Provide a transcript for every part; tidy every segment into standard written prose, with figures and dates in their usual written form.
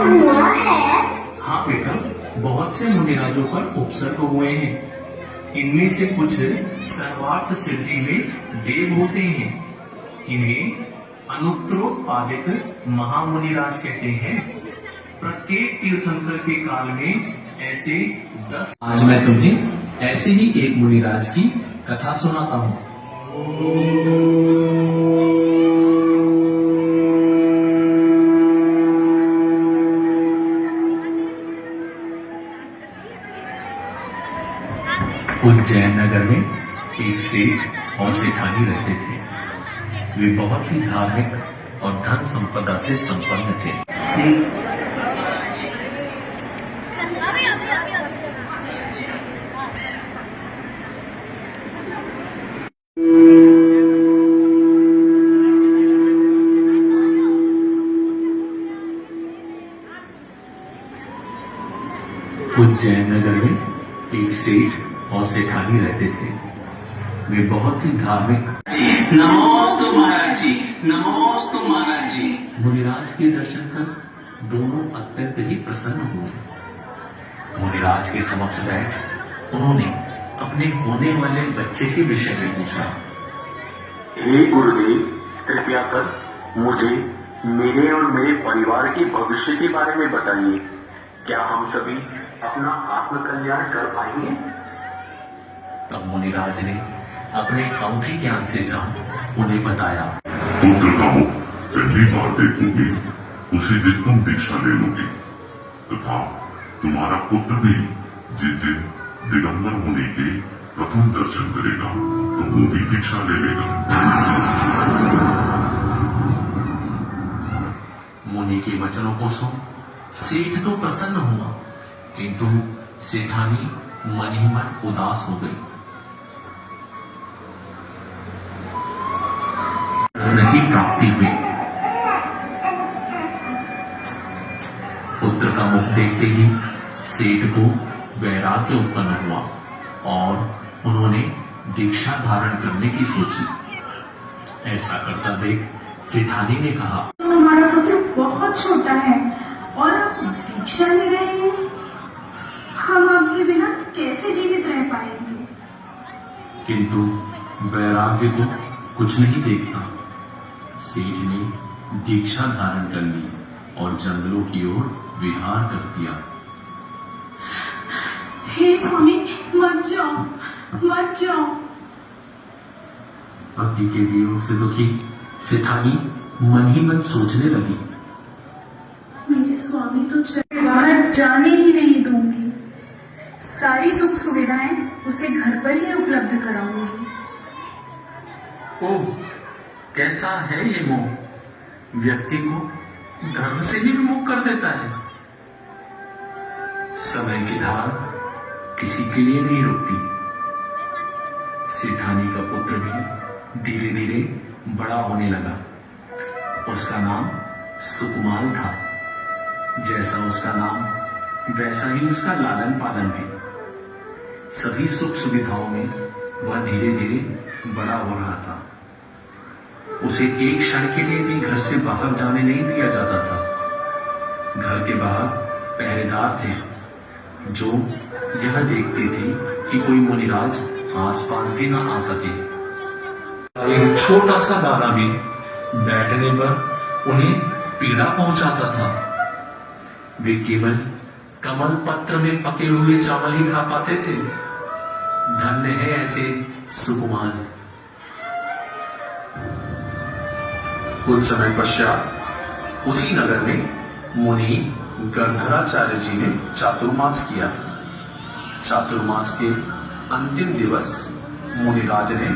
हुआ है? हाँ बेटा, बहुत से मुनिराजों पर उपसर्ग हुए हैं। इनमें से कुछ सर्वार्थ सिद्धि में देव होते हैं। इन्हें अनुत्तरोत्पादिक महामुनिराज कहते हैं। प्रत्येक तीर्थंकर के काल में ऐसे 10। आज मैं तुम्हें ऐसे ही एक मुनिराज की कथा सुनाता हूँ। उज्जैन नगर में एक सेठ और सेठानी रहते थे। वे बहुत ही धार्मिक और धन संपदा से संपन्न थे। उज्जैन नगर में एक सेठ और सेठानी रहते थे। वे बहुत ही धार्मिक। नमोस्तु महाराज जी, नमोस्तु महाराज जी। मुनिराज के दर्शन कर दोनों अत्यंत ही प्रसन्न हुए। मुनिराज के समक्ष बैठ उन्होंने अपने होने वाले बच्चे के विषय में पूछा। हे गुरुदेव, कृपया कर मुझे मेरे और मेरे परिवार के भविष्य के बारे में बताइए। क्या हम सभी अपना आत्मकल्याण कर पाएंगे? तब मुनिराज ने अपने अवधि ज्ञान से जान उन्हें बताया। पुत्र का मुख पहली बार देखोगे, उसी दिन तुम दीक्षा ले लोगे तथा तुम्हारा पुत्र भी जिस दिन दिगंबर होने के प्रथम दर्शन करेगा तो वो भी दीक्षा ले लेगा। मुनि के वचनों को सुन सेठ तो प्रसन्न हुआ, किंतु सेठानी मन ही मन उदास हो गई। की प्राप्ति हुई। पुत्र का मुख देखते ही सेठ को वैराग्य उत्पन्न हुआ और उन्होंने दीक्षा धारण करने की सोची। ऐसा करता देख सेठानी ने कहा, तो हमारा पुत्र बहुत छोटा है और आप दीक्षा ले रहे हैं। हम आपके बिना कैसे जीवित रह पाएंगे? किंतु वैराग्य तो कुछ नहीं देखता। सेठ ने दीक्षा धारण कर ली और जंगलों की ओर विहार कर दिया। हे स्वामी, मत जाओ, मत जाओ। पति के वियोग से दुखी सेठानी मन ही मन सोचने लगी, मेरे स्वामी तो बाहर जाने ही नहीं दूंगी। सारी सुख सुविधाएं उसे घर पर ही उपलब्ध कराऊंगी। ओह, कैसा है ये मोह, व्यक्ति को धर्म से ही विमुख कर देता है। समय की धार किसी के लिए नहीं रुकती। सेठानी का पुत्र भी धीरे धीरे बड़ा होने लगा। उसका नाम सुकुमाल था। जैसा उसका नाम वैसा ही उसका लालन पालन भी। सभी सुख सुविधाओं में वह धीरे धीरे बड़ा हो रहा था। उसे एक क्षण के लिए भी घर से बाहर जाने नहीं दिया जाता था। घर के बाहर पहरेदार थे जो यह देखते थे कि कोई मुनिराज आसपास भी ना आ सके। एक छोटा सा दाना भी बैठने पर उन्हें पीड़ा पहुंचाता था। वे केवल कमल पत्र में पके हुए चावल ही खा पाते थे। धन्य है ऐसे सुकुमार। कुछ समय पश्चात उसी नगर में मुनि गर्धराचार्य जी ने चातुर्मास किया। चातुर्मास के अंतिम दिवस मुनिराज ने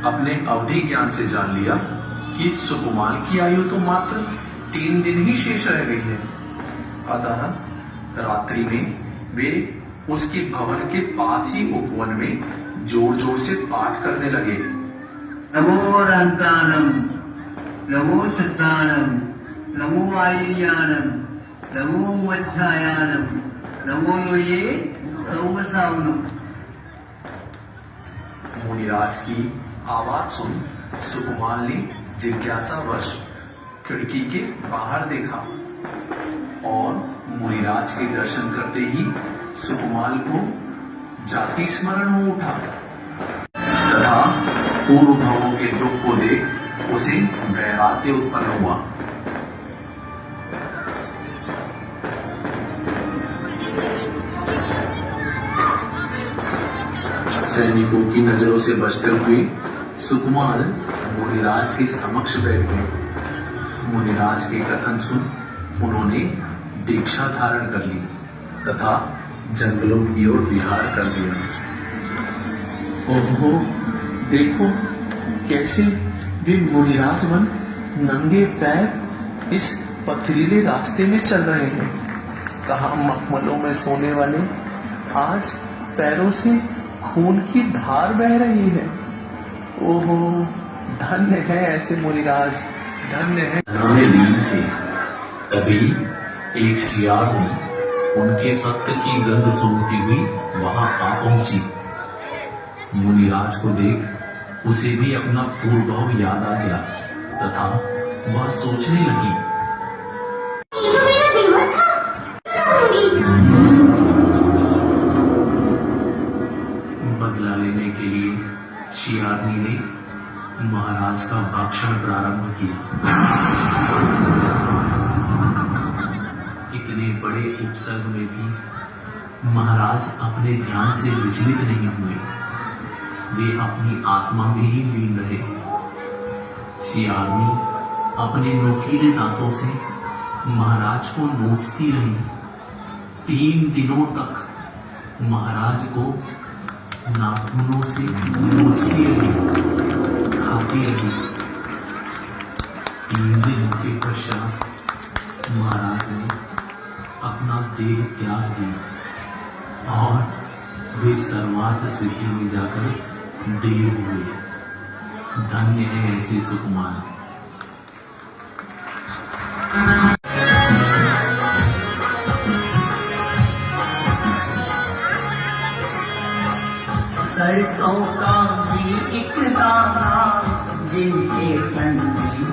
अपने अवधि ज्ञान से जान लिया कि सुकुमार की आयु तो मात्र 3 दिन ही शेष रह गई है। अतः रात्रि में वे उसके भवन के पास ही उपवन में जोर जोर से पाठ करने लगे। नमो रंतानम, नमो सत्तानम, नमो आयर्यानम, नमो मच्छायानम, नमो योये सौमसावनम। मुनिराज की आवाज सुन सुकुमार ने जिज्ञासावश खिड़की के बाहर देखा और मुनिराज के दर्शन करते ही सुकुमाल को जाति स्मरण हो उठा तथा पूर्व भावों के दुख को देख उसे वैराग्य उत्पन्न हुआ। सैनिकों की नजरों से बचते हुए सुकुमाल मुनिराज के समक्ष बैठ गए। मुनिराज के कथन सुन उन्होंने दीक्षा धारण कर ली तथा जंगलों की ओर विहार कर दिया। ओहो, देखो कैसे वे मुनिराजवन नंगे पैर इस पथरीले रास्ते में चल रहे हैं। कहाँ मखमलों में सोने वाले आज पैरों से खून की धार बह रही है। ओहो, धन्य है ऐसे मुनिराज, धन्य है। में लीन थे तभी एक सियारनी उनके रक्त की गंध सूंघती हुई वहां आ पहुंची। मुनिराज को देख उसे भी अपना पूर्वभाव याद आ गया तथा वह सोचने लगी, ये तो मेरा देवर था, बदला लेने के लिए शियारनी ने महाराज का भक्षण प्रारंभ किया। इतने बड़े उपसर्ग में भी महाराज अपने ध्यान से विचलित नहीं हुए, वे अपनी आत्मा में ही लीन रहे। शियारनी अपने नोकीले दांतों से महाराज को नोचती रही। 3 दिनों तक महाराज को नाखूनों से नोचती रही, खाती रही। 3 दिनों के पश्चात महाराज ने अपना देह त्याग दिया और वे सर्वार्थ सिद्धि में जाकर देव हुए। धन्य है ऐसे सुकुमार। सरसों का भी एक दाना जिनके तन में